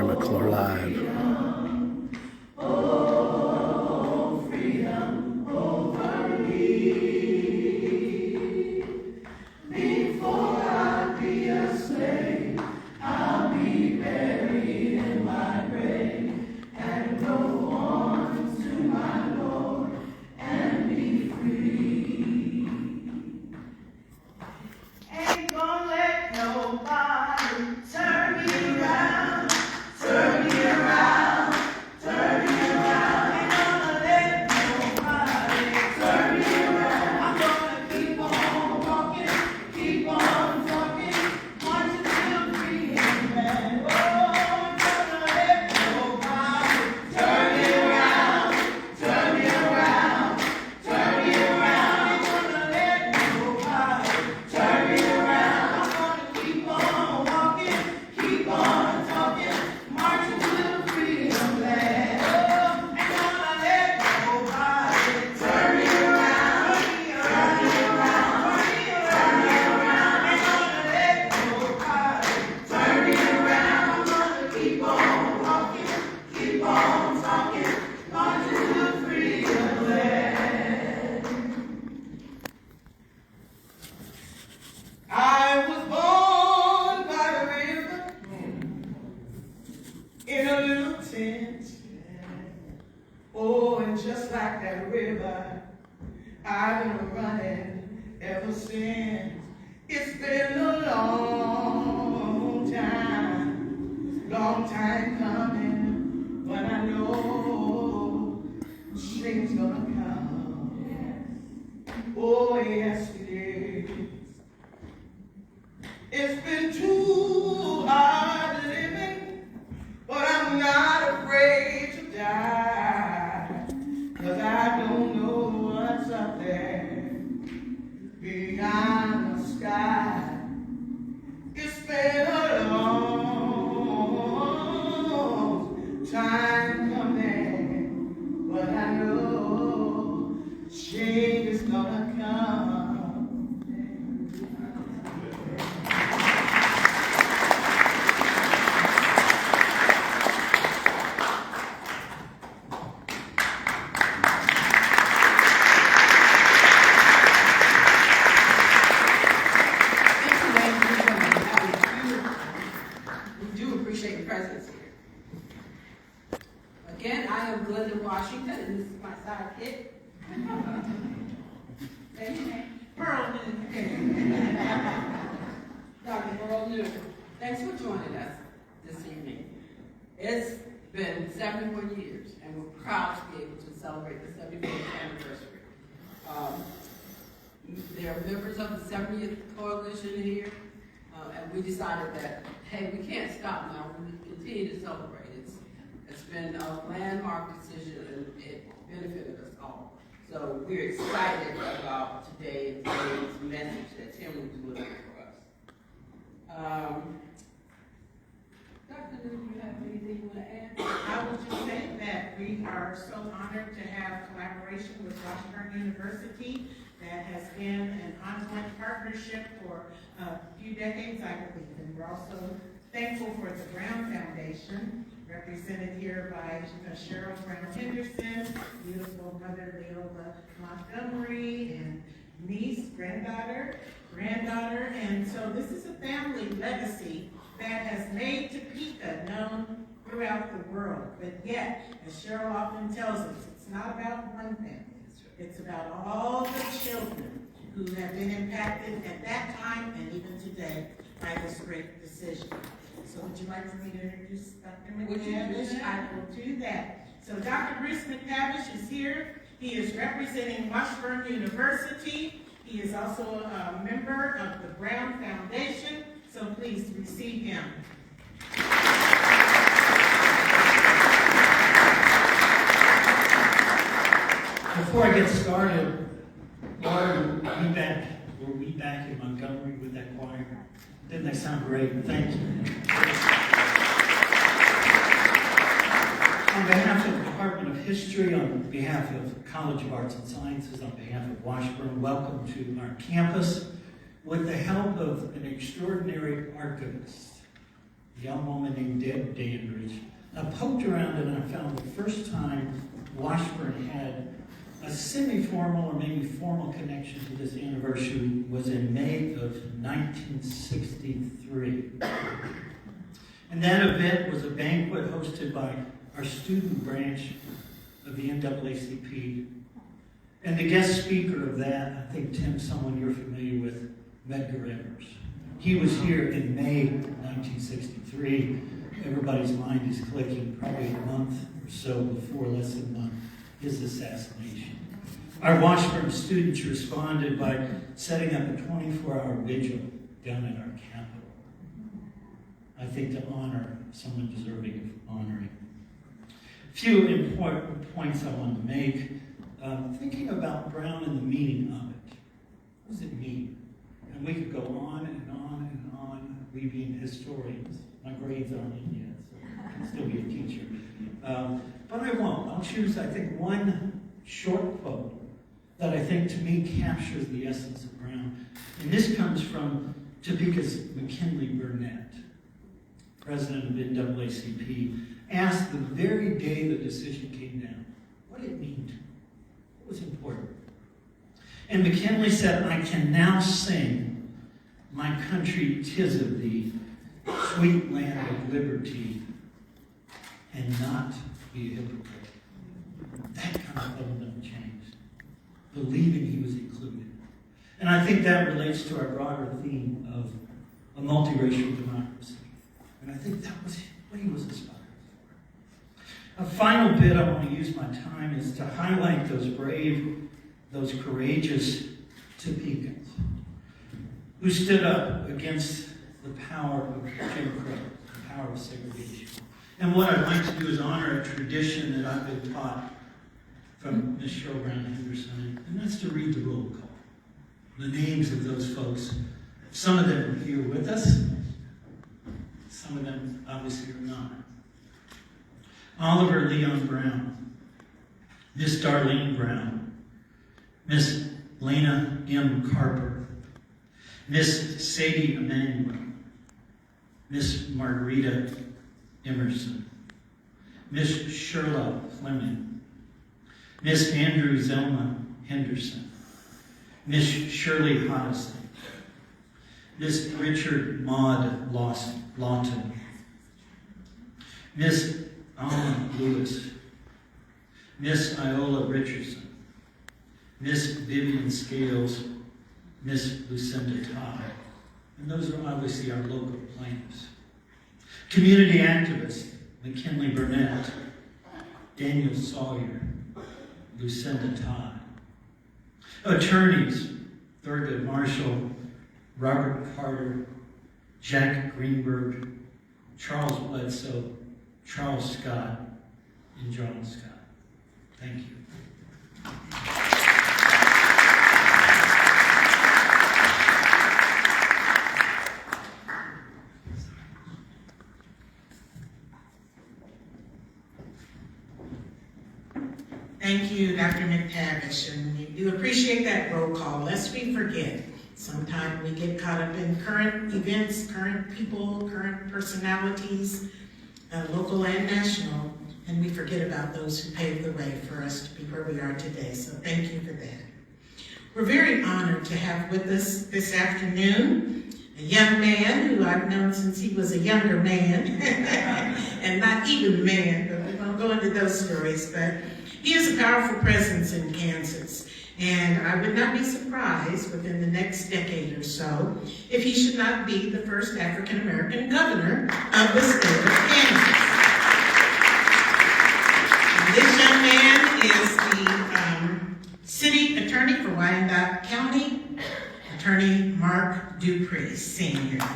McClure live. Oh, and just like that river, I've been running ever since. It's been a long time coming, but I know change gonna come. Oh, yes it is. It's been too hard living, but I'm not afraid to die, 'cause I don't know what's up there beyond the sky. It's been a long time coming, but I know change is gonna come. Again, I am Glenda Washington, and this is my sidekick. Pearl Newton. Dr. Pearl Newton. Thanks for joining us this evening. It's been 71 years, and we're proud to be able to celebrate the 74th anniversary. There are members of the 70th Coalition here, and we decided that, hey, we can't stop now. We continue to celebrate. It's been a landmark decision, and it benefited us all. So we're excited about today and today's message that Tim will deliver for us. Dr. Newton, do you have anything you want to add? I would just say that we are so honored to have collaboration with Washburn University that has been an ongoing partnership for a few decades, I believe. And we're also thankful for the Brown Foundation, represented here by Cheryl Brown Henderson, beautiful mother Leola Montgomery, and niece, granddaughter. And so this is a family legacy that has made Topeka known throughout the world. But yet, as Cheryl often tells us, it's not about one family. It's about all the children who have been impacted at that time and even today by this great decision. So would you like for me to introduce Dr. McClure? I will do that. So Dr. Bruce McTavish is here. He is representing Washburn University. He is also a member of the Brown Foundation, so please receive him. Before I get started, Lord, were we back in Montgomery with that choir? Didn't they sound great? Thank you. On behalf of the Department of History, on behalf of College of Arts and Sciences, on behalf of Washburn, welcome to our campus. With the help of an extraordinary archivist, a young woman named Deb Dandridge, I poked around and I found the first time Washburn had a semi-formal or maybe formal connection to this anniversary was in May of 1963. And that event was a banquet hosted by our student branch of the NAACP. And the guest speaker of that, I think, Tim, someone you're familiar with, Medgar Evers. He was here in May 1963. Everybody's mind is clicking, probably a month or so before, less than a month, his assassination. Our Washburn students responded by setting up a 24-hour vigil down at our Capitol. I think to honor someone deserving of honoring. A few important points I want to make. Thinking about Brown and the meaning of it. What does it mean? And we could go on and on and on, we being historians. My grades aren't in yet, so I can still be a teacher. But I won't. I'll choose, I think, one short quote that I think to me captures the essence of Brown. And this comes from Topeka's McKinley Burnett, president of NAACP, asked the very day the decision came down, what did it mean to him? What was important? And McKinley said, I can now sing, my country 'tis of thee, sweet land of liberty, and not be a hypocrite. That kind of fundamental change. Believing he was included. And I think that relates to our broader theme of a multiracial democracy. And I think that was what he was inspired for. A final bit I want to use my time is to highlight those brave, those courageous Topekans who stood up against the power of Jim Crow, the power of segregation. And what I'd like to do is honor a tradition that I've been taught from Ms. Cheryl Brown Henderson, and that's to read the roll call. The names of those folks. Some of them are here with us. Some of them obviously are not. Oliver Leon Brown, Miss Darlene Brown, Miss Lena M. Carper, Miss Sadie Emanuel, Miss Margarita Emerson, Miss Sherla Fleming, Miss Andrew Zelma Henderson, Miss Shirley Hoddesdon, Miss Richard Maud Lawton, Miss Alma Lewis, Miss Iola Richardson, Miss Vivian Scales, Miss Lucinda Todd. And those are obviously our local plaintiffs. Community activists, McKinley Burnett, Daniel Sawyer, Lucinda Todd. Attorneys, Thurgood Marshall, Robert Carter, Jack Greenberg, Charles Bledsoe, Charles Scott, and John Scott. Thank you. Thank you, Dr. McTavish, and we do appreciate that roll call, lest we forget. Sometimes we get caught up in current events, current people, current personalities, local and national, and we forget about those who paved the way for us to be where we are today, so thank you for that. We're very honored to have with us this afternoon a young man who I've known since he was a younger man, and not even a man, but we won't go into those stories, but he is a powerful presence in Kansas, and I would not be surprised within the next decade or so if he should not be the first African-American governor of the state of Kansas. And this City Attorney for Wyandotte County, Attorney Mark Dupree, Sr. He is also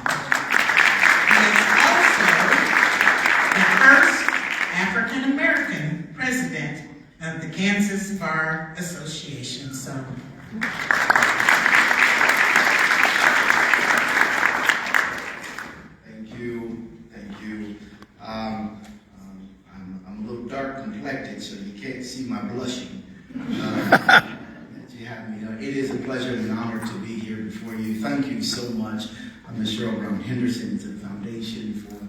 the first African-American president of the Kansas Bar Association. So, thank you. I'm a little dark complected, so you can't see my blushing. That you have me. It is a pleasure and an honor to be here before you. Thank you so much, Ms. Cheryl Brown Henderson, to the foundation for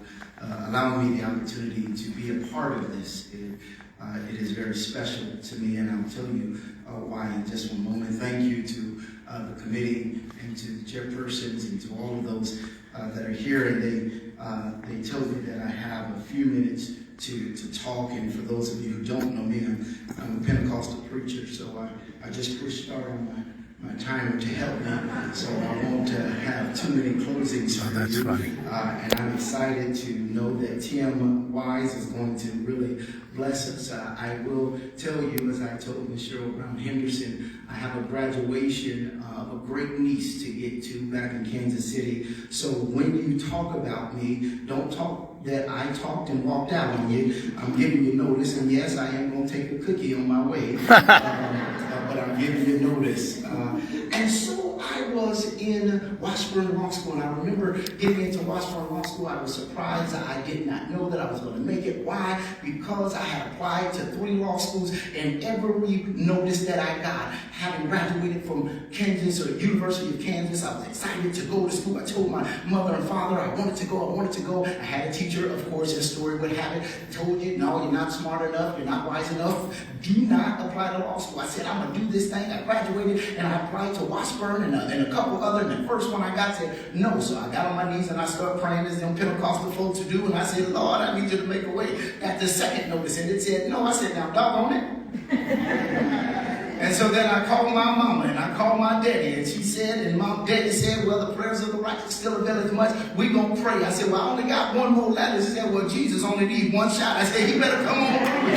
allowing me the opportunity to be a part of this. It is very special to me, and I'll tell you why in just one moment. Thank you to the committee and to the chairpersons and to all of those that are here, and they told me that I have a few minutes to talk. And for those of you who don't know me, I'm a Pentecostal preacher, so I just pushed start on my timer to help me, so I won't have too many closings for that's you. funny. And I'm excited to know that Tim Wise is going to really bless us. I will tell you, as I told Ms. Cheryl Brown Henderson, I have a graduation of a great niece to get to back in Kansas City. So when you talk about me, don't talk that I talked and walked out on you. I'm giving you notice, and yes, I am going to take a cookie on my way, but I'm giving you notice. And so I was in Washburn Law School, and I remember getting into Washburn Law School. I was surprised. I did not know that I was going to make it. Why? Because I had applied to 3 law schools, and every notice that I got, having graduated from Kansas or the University of Kansas, I was excited to go to school. I told my mother and father I wanted to go. I had a teacher, of course, his story would have it, told you, no, you're not smart enough, you're not wise enough, do not apply to law school. I said, I'm going to do this thing. I graduated, and I applied to Washburn and a couple other, and the first one I got said no. So I got on my knees and I started praying as them Pentecostal folks do, and I said, Lord, I need you to make a way. Got the second notice, and it said no. I said, now doggone it. And so then I called my mama and I called my daddy, and she said, and my daddy said, well, the prayers of the righteous still avail as much. We gonna pray. I said, well, I only got one more letter. She said, well, Jesus only needs one shot. I said, he better come on through.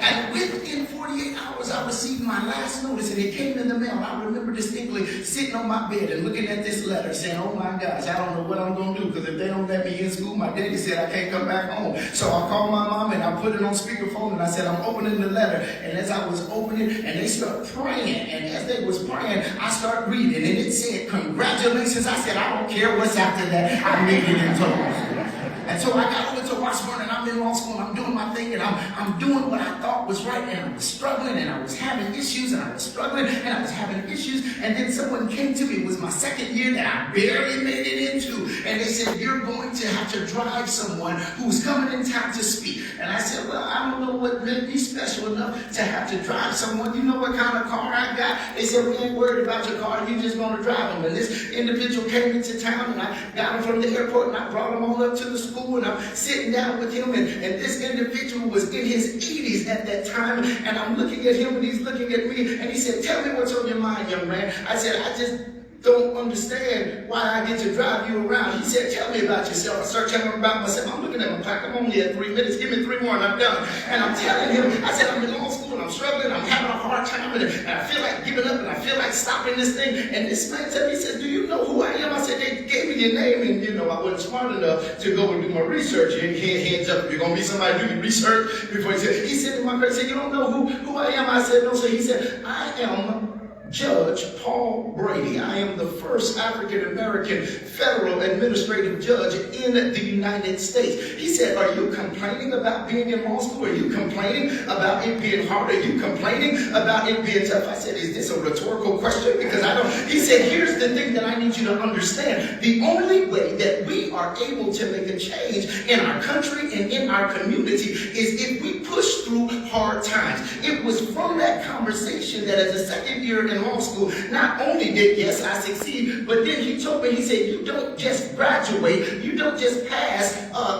And within 48 hours, I received my last notice, and it came in the mail. And I remember distinctly sitting on my bed and looking at this letter saying, oh my gosh, I don't know what I'm going to do, because if they don't let me in school, my daddy said I can't come back home. So I called my mom and I put it on speakerphone, and I said, I'm opening the letter. And as I was opening, and they start praying, and as they was praying, I start reading, and it said, congratulations. I said, I don't care what's after that. I made it into law school. And so I got over to Washburn, and I'm in law school, and I'm doing my thing, and I'm doing what I thought was right, and I was struggling, and I was having issues, and I was struggling, and I was having issues, and then someone came to me. It was my second year that I barely made it into, and they said, you're going to have to drive someone who's coming in town to speak. And I said, well, I don't know what made me special enough to have to drive someone. You know what kind of car I got? They said, we ain't worried about your car, you just going to drive them. And this individual came into town, and I got him from the airport, and I brought him on up to the school, and I'm sitting down with him, and this individual was in his 80s at that time, and I'm looking at him, and he's looking at me, and he said, tell me what's on your mind, young man. I said, I just don't understand why I get to drive you around. He said, tell me about yourself. I started telling him about myself. I'm looking at my clock. I'm only at 3 minutes. Give me 3 more and I'm done. And I'm telling him, I said, I'm in law school and I'm struggling. I'm having a hard time, and I feel like giving up, and I feel like stopping this thing. And this man said, he said, do you know who I am? I said, they gave me your name, and I wasn't smart enough to go and do my research. Heads up, you're going to be somebody doing research before he said to my friend, he said, you don't know who I am? I said, no. So he said, I am Judge Paul Brady. I am the first African-American federal administrative judge in the United States. He said, are you complaining about being in law school? Are you complaining about it being hard? Are you complaining about it being tough? I said, is this a rhetorical question? Because I don't. He said, here's the thing that I need you to understand. The only way that we are able to make a change in our country and in our community is if we push through hard times. It was from that conversation that as a second year in law school, not only did, yes, I succeed, but then he told me, he said, you don't just graduate, you don't just pass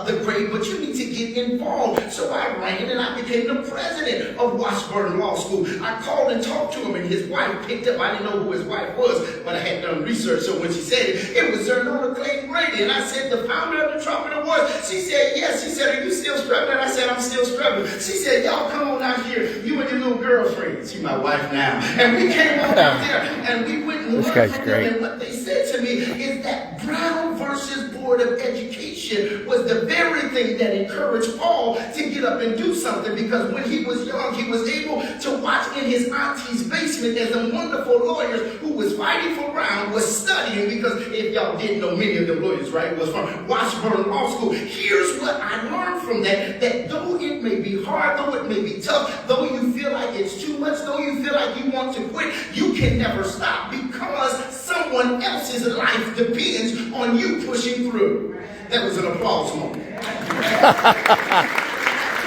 the grade, but you need to get involved. So I ran and I became the president of Washburn Law School. I called and talked to him, and his wife picked up. I didn't know who his wife was, but I had done research, so when she said it was Zernona Clay Brady. And I said, the founder of the Trumpet Awards. She said, yes. She said, are you still struggling? I said, I'm still struggling. She said, y'all come on on out here, you and your little girlfriend. She's my wife now. And we came on out there and we went and This learned guy's from great. them. And what they said to me is that Brown versus Board of Education was the very thing that encouraged Paul to get up and do something, because when he was young, he was able to watch in his auntie's basement as the wonderful lawyers who was fighting for Brown was studying, because if y'all didn't know, many of the lawyers, right, was from Washburn Law School. Here's what I learned from that though it may be hard, though it may be tough, though you feel like it's too much, though you feel like you want to quit, you can never stop, because someone else's life depends on you pushing through. That was an applause moment.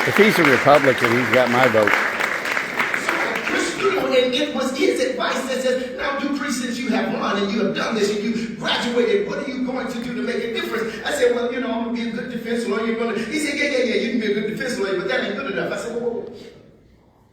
If he's a Republican, he's got my vote. So I pushed through, and it was his advice that says, now Dupree, since you have run and you have done this and you graduated, what are you going to do to make a difference? I said, well, I'm going to be a good defense lawyer. He said, yeah, you can be a good defense lawyer, but that ain't good enough. I said, whoa.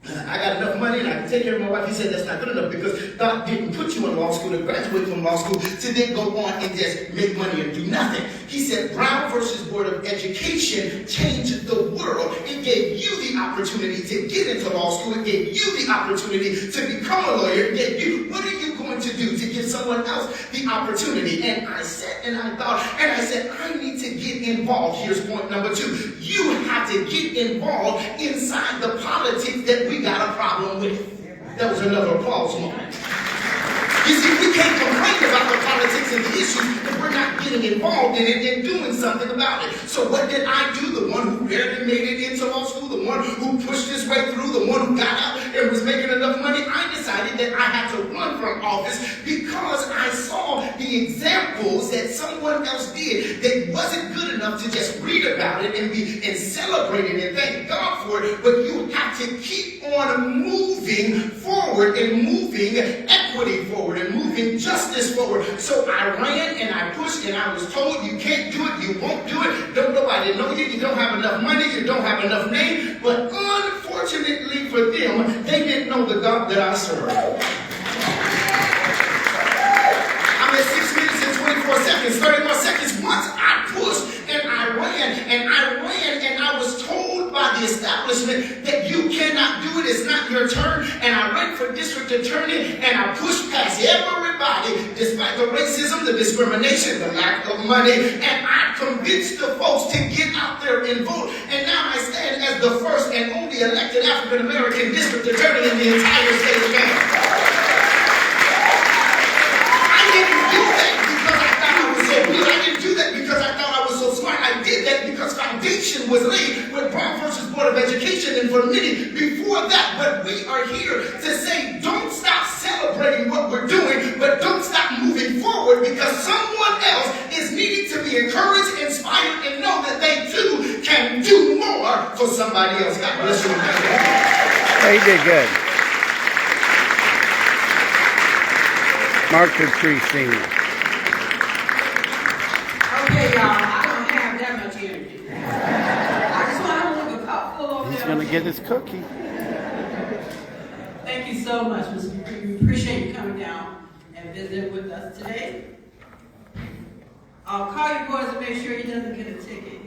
I got enough money and I can take care of my wife. He said, that's not good enough, because God didn't put you in law school to graduate from law school to then go on and just make money and do nothing. He said, Brown versus Board of Education changed the world. It gave you the opportunity to get into law school. It gave you the opportunity to become a lawyer. It gave you, what are you going to do to give someone else the opportunity? And I sat and I thought, and I said, I need to get involved. Here's point number 2. You have to get involved inside the politics that we got a problem with. That was another applause moment. You see, we can't complain about the politics and the issues if we're not getting involved in it and doing something about it. So what did I do? The one who barely made it into law school, the one who pushed his way through, the one who got out and was making enough money, I decided that I had to run from office, because I saw the examples that someone else did that wasn't good enough to just read about it and celebrate it and thank God for it, but you have to keep on moving forward and moving equity forward and moving justice forward. So I ran and I pushed, and I was told, you can't do it, you won't do it, don't nobody know you, you don't have enough money, you don't have enough name. But unfortunately for them, they didn't know the God that I serve. I'm at 6 minutes and 24 seconds, 30 more seconds. Once I pushed and I ran and I was told by the establishment that you cannot do it, it's not your turn. And I ran for district attorney and I pushed past everybody, despite the racism, the discrimination, the lack of money. And I convinced the folks to get out there and vote. And now I stand as the first and only elected African American district attorney in the entire state of Maryland. I didn't do that because I thought I was so smart. I did that because foundation was laid with Brown versus Board of Education and for many before that. But we are here to say, don't stop celebrating what we're doing, but don't stop moving forward, because someone else is needing to be encouraged, inspired, and know that they too can do more for somebody else. God bless you. Hey, he did good. Mark Dupree Sr. Okay, y'all, I don't have that much energy. I just want to leave a cup full of He's them. going to get his cookie. Thank you so much, Mr. McClure. We appreciate you coming down and visiting with us today. I'll call your boys and make sure he doesn't get a ticket.